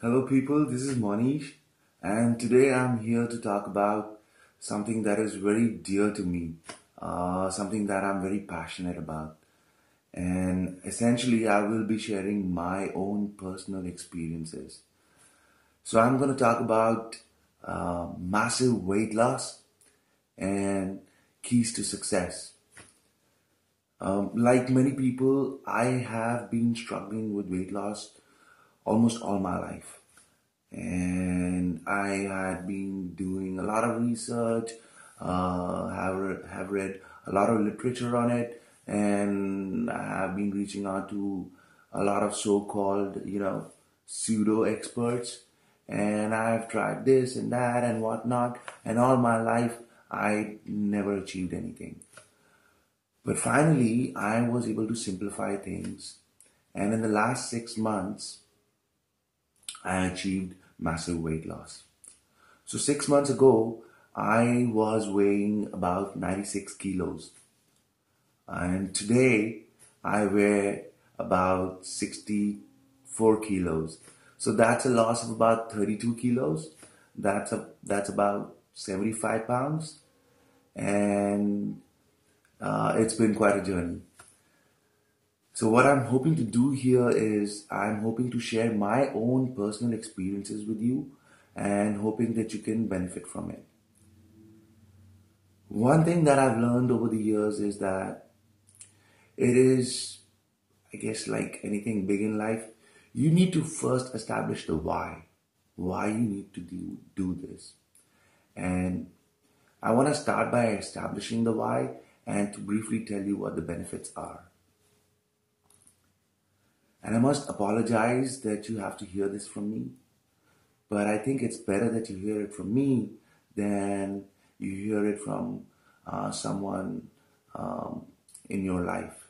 Hello, people. This is Manish, and today I'm here to talk about something that is very dear to me, something that I'm very passionate about. And essentially, I will be sharing my own personal experiences. So, I'm going to talk about massive weight loss and keys to success. Like many people, I have been struggling with weight loss almost all my life. And I had been doing a lot of research, have read a lot of literature on it, and I have been reaching out to a lot of so-called, pseudo experts, and I've tried this and that and whatnot, and all my life I never achieved anything. But finally, I was able to simplify things, and in the last 6 months, I achieved massive weight loss. So 6 months ago, I was weighing about 96 kilos. And today, I weigh about 64 kilos. So that's a loss of about 32 kilos. That's about 75 pounds. And it's been quite a journey. So what I'm hoping to do here is I'm hoping to share my own personal experiences with you and hoping that you can benefit from it. One thing that I've learned over the years is that it is, I guess, like anything big in life, you need to first establish the why you need to do this. And I want to start by establishing the why and to briefly tell you what the benefits are. And I must apologize that you have to hear this from me, but I think it's better that you hear it from me than you hear it from someone in your life.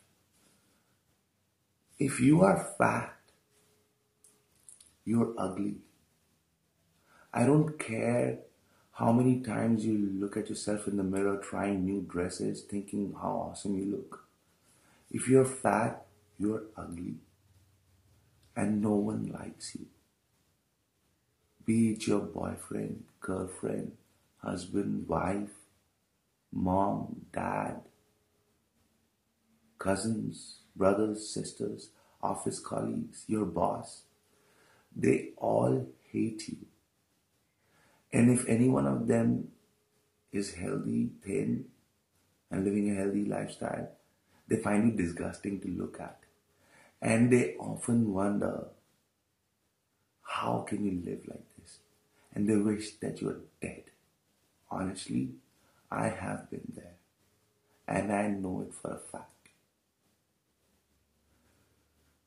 If you are fat, you're ugly. I don't care how many times you look at yourself in the mirror trying new dresses, thinking how awesome you look. If you're fat, you're ugly. And no one likes you. Be it your boyfriend, girlfriend, husband, wife, mom, dad, cousins, brothers, sisters, office colleagues, your boss. They all hate you. And if any one of them is healthy, thin, and living a healthy lifestyle, they find you disgusting to look at. And they often wonder, how can you live like this? And they wish that you're dead. Honestly, I have been there. And I know it for a fact.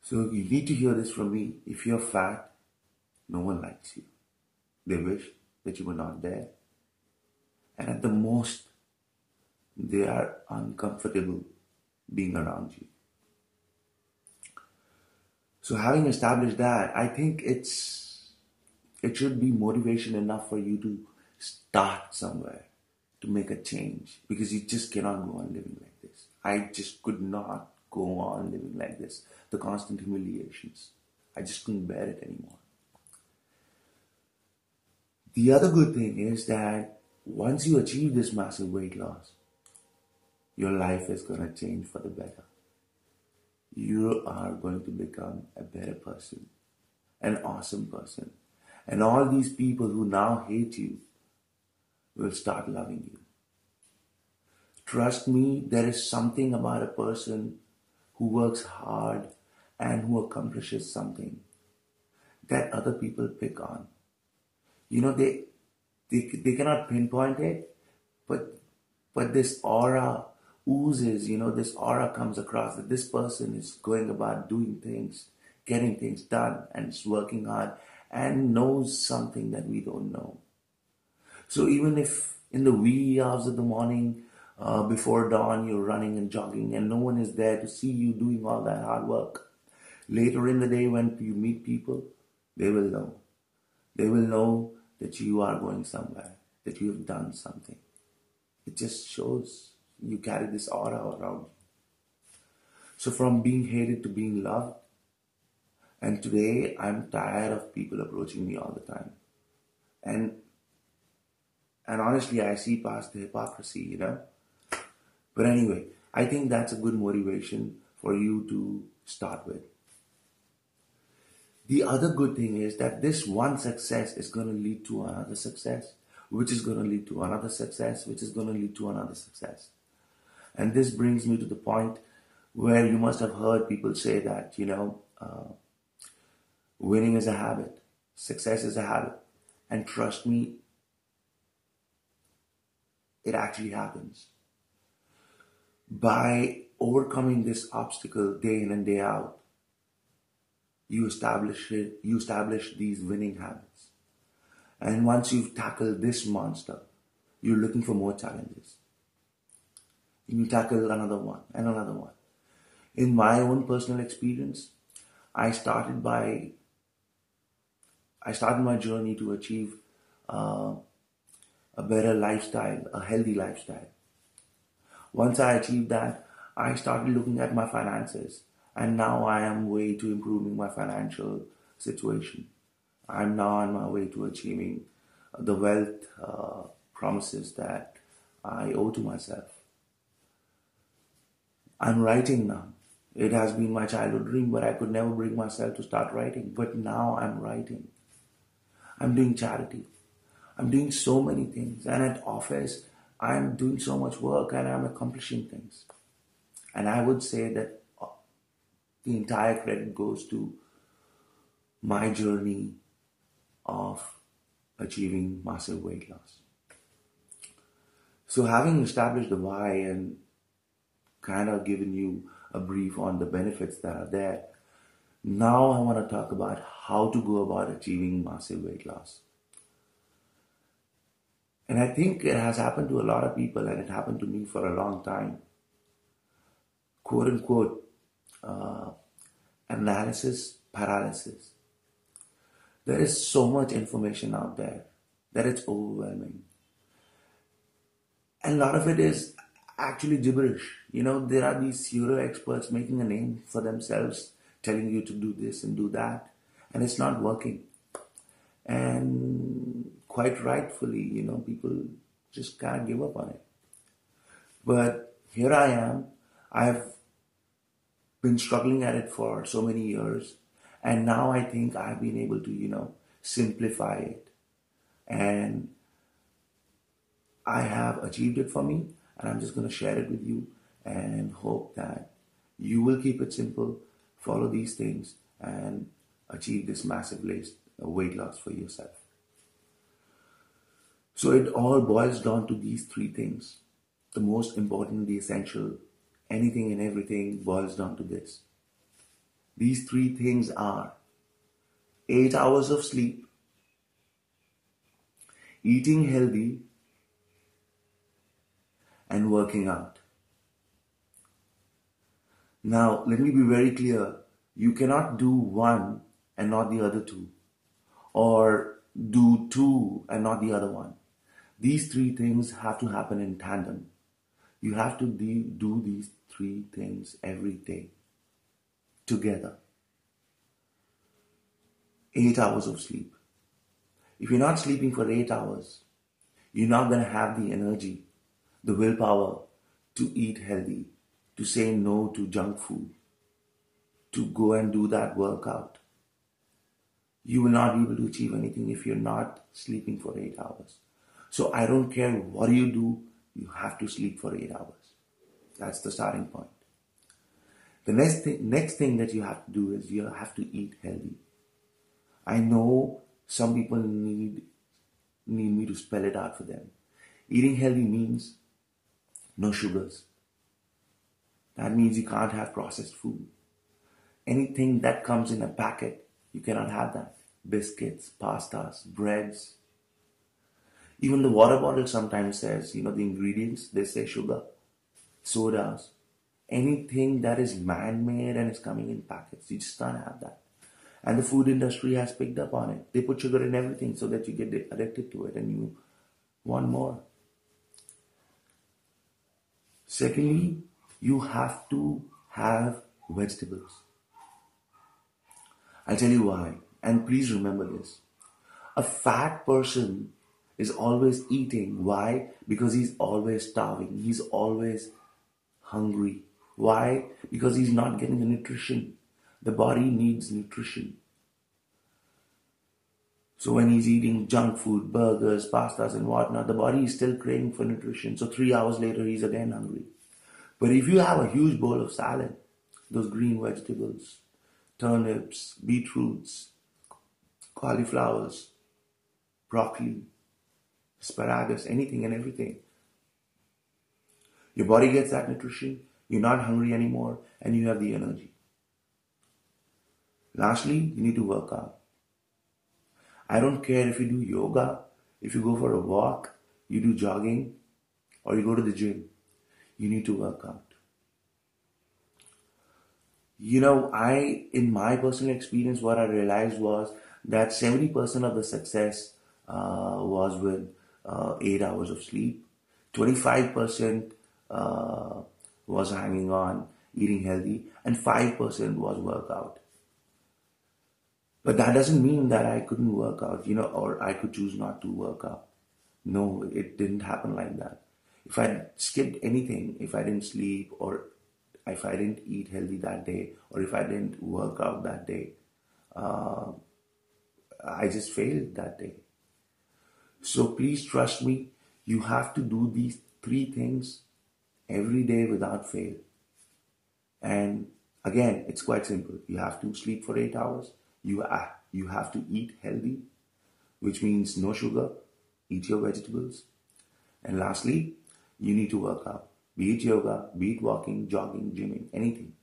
So you need to hear this from me. If you're fat, no one likes you. They wish that you were not there. And at the most, they are uncomfortable being around you. So having established that, I think it should be motivation enough for you to start somewhere, to make a change, because you just cannot go on living like this. I just could not go on living like this. The constant humiliations. I just couldn't bear it anymore. The other good thing is that once you achieve this massive weight loss, your life is going to change for the better. You are going to become a better person, an awesome person. And all these people who now hate you will start loving you. Trust me, there is something about a person who works hard and who accomplishes something that other people pick on. They cannot pinpoint it, but this aura oozes, this aura comes across that this person is going about doing things, getting things done, and is working hard and knows something that we don't know. So even if in the wee hours of the morning, before dawn, you're running and jogging and no one is there to see you doing all that hard work, later in the day when you meet people, they will know. They will know that you are going somewhere, that you have done something. It just shows you carry this aura around you. So from being hated to being loved, And today I'm tired of people approaching me all the time. And and honestly, I see past the hypocrisy. But anyway, I think that's a good motivation for you to start with. The other good thing is that this one success is going to lead to another success, which is going to lead to another success, which is going to lead to another success. And this brings me to the point where you must have heard people say that, winning is a habit, success is a habit. And trust me, it actually happens. By overcoming this obstacle day in and day out, you establish these winning habits. And once you've tackled this monster, you're looking for more challenges. You tackle another one and another one. In my own personal experience, I started my journey to achieve a better lifestyle, a healthy lifestyle. Once I achieved that, I started looking at my finances, and now I am way to improving my financial situation. I'm now on my way to achieving the wealth promises that I owe to myself. I'm writing now. It has been my childhood dream, but I could never bring myself to start writing. But now I'm writing. I'm doing charity. I'm doing so many things. And at office, I'm doing so much work and I'm accomplishing things. And I would say that the entire credit goes to my journey of achieving massive weight loss. So having established the why and kind of given you a brief on the benefits that are there, now I want to talk about how to go about achieving massive weight loss. And I think it has happened to a lot of people, and it happened to me for a long time. Quote unquote, analysis paralysis. There is so much information out there that it's overwhelming. And a lot of it is actually gibberish. There are these pseudo experts making a name for themselves, telling you to do this and do that, and it's not working. And quite rightfully, people just kind of give up on it. But here I am. I've been struggling at it for so many years, and now I think I've been able to, simplify it. And I have achieved it for me, and I'm just going to share it with you and hope that you will keep it simple, follow these things, and achieve this massive weight loss for yourself. So it all boils down to these three things. The most important, the essential, anything and everything boils down to this. These three things are 8 hours of sleep, eating healthy, and working out. Now, let me be very clear. You cannot do one and not the other two, or do two and not the other one. These three things have to happen in tandem. You have to do these three things every day together. 8 hours of sleep. If you're not sleeping for 8 hours, you're not going to have the energy, the willpower to eat healthy, to say no to junk food, to go and do that workout. You will not be able to achieve anything if you're not sleeping for 8 hours. So I don't care what you do, you have to sleep for 8 hours. That's the starting point. The next thing that you have to do is you have to eat healthy. I know some people need me to spell it out for them. Eating healthy means no sugars. That means you can't have processed food. Anything that comes in a packet, you cannot have that. Biscuits, pastas, breads. Even the water bottle sometimes says, the ingredients, they say sugar, sodas. Anything that is man-made and is coming in packets, you just can't have that. And the food industry has picked up on it. They put sugar in everything so that you get addicted to it and you want more. Secondly, you have to have vegetables. I tell you why. And please remember this. A fat person is always eating. Why? Because he's always starving. He's always hungry. Why? Because he's not getting the nutrition. The body needs nutrition. So when he's eating junk food, burgers, pastas and whatnot, the body is still craving for nutrition. So 3 hours later, he's again hungry. But if you have a huge bowl of salad, those green vegetables, turnips, beetroots, cauliflowers, broccoli, asparagus, anything and everything, your body gets that nutrition, you're not hungry anymore, and you have the energy. Lastly, you need to work out. I don't care if you do yoga, if you go for a walk, you do jogging, or you go to the gym. You need to work out. In my personal experience, what I realized was that 70% of the success was with 8 hours of sleep. 25% was hanging on, eating healthy, and 5% was workout. But that doesn't mean that I couldn't work out, or I could choose not to work out. No, it didn't happen like that. If I skipped anything, if I didn't sleep, or if I didn't eat healthy that day, or if I didn't work out that day, I just failed that day. So please trust me, you have to do these 3 things every day without fail. And again, it's quite simple. You have to sleep for 8 hours. You have to eat healthy, which means no sugar. Eat your vegetables. And lastly, you need to work out. Be it yoga, be it walking, jogging, gymming, anything.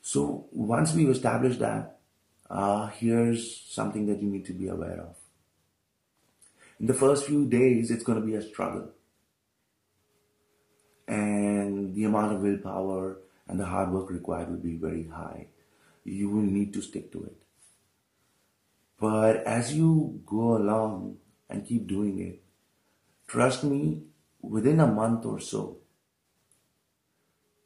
So once we've established that, here's something that you need to be aware of. In the first few days, it's going to be a struggle. And the amount of willpower and the hard work required will be very high. You will need to stick to it. But as you go along and keep doing it, trust me, within a month or so,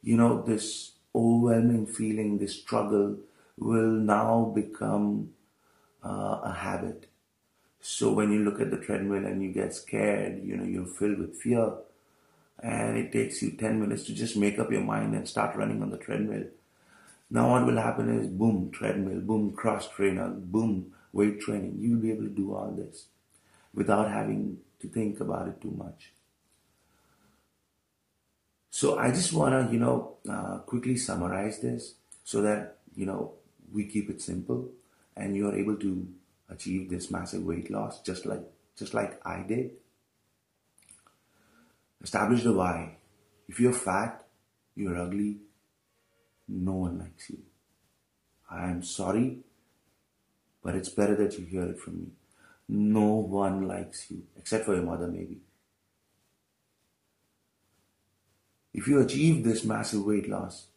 this overwhelming feeling, this struggle will now become a habit. So when you look at the treadmill and you get scared, you're filled with fear, and it takes you 10 minutes to just make up your mind and start running on the treadmill. Now what will happen is, boom, treadmill, boom, cross trainer, boom, weight training. You'll be able to do all this without having to think about it too much. So I just want to, quickly summarize this so that, we keep it simple and you're able to achieve this massive weight loss just like I did. Establish the why. If you're fat, you're ugly, no one likes you. I am sorry, but it's better that you hear it from me. No one likes you, except for your mother maybe. If you achieve this massive weight loss,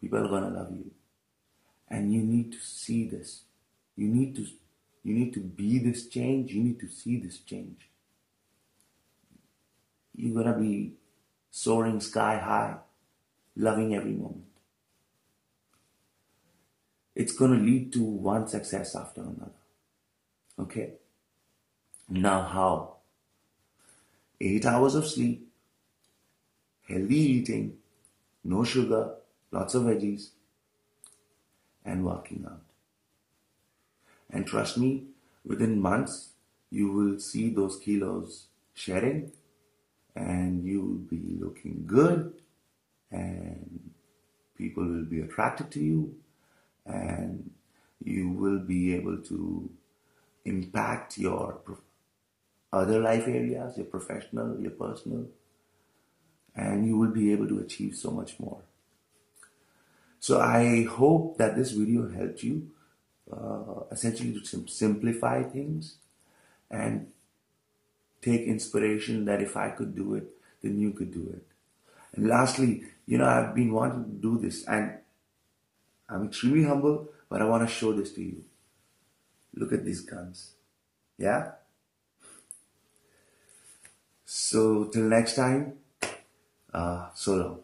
people are going to love you. And you need to see this. You need to be this change. You need to see this change. You're going to be soaring sky high, loving every moment. It's going to lead to one success after another. Okay? Now how? 8 hours of sleep, healthy eating, no sugar, lots of veggies, and working out. And trust me, within months, you will see those kilos shedding, and you will be looking good, and people will be attracted to you, and you will be able to impact your other life areas, your professional, your personal, and you will be able to achieve so much more. So I hope that this video helped you essentially to simplify things and take inspiration that if I could do it, then you could do it. And lastly, I've been wanting to do this, and I'm extremely humble, but I want to show this to you. Look at these guns. Yeah? So till next time, so long.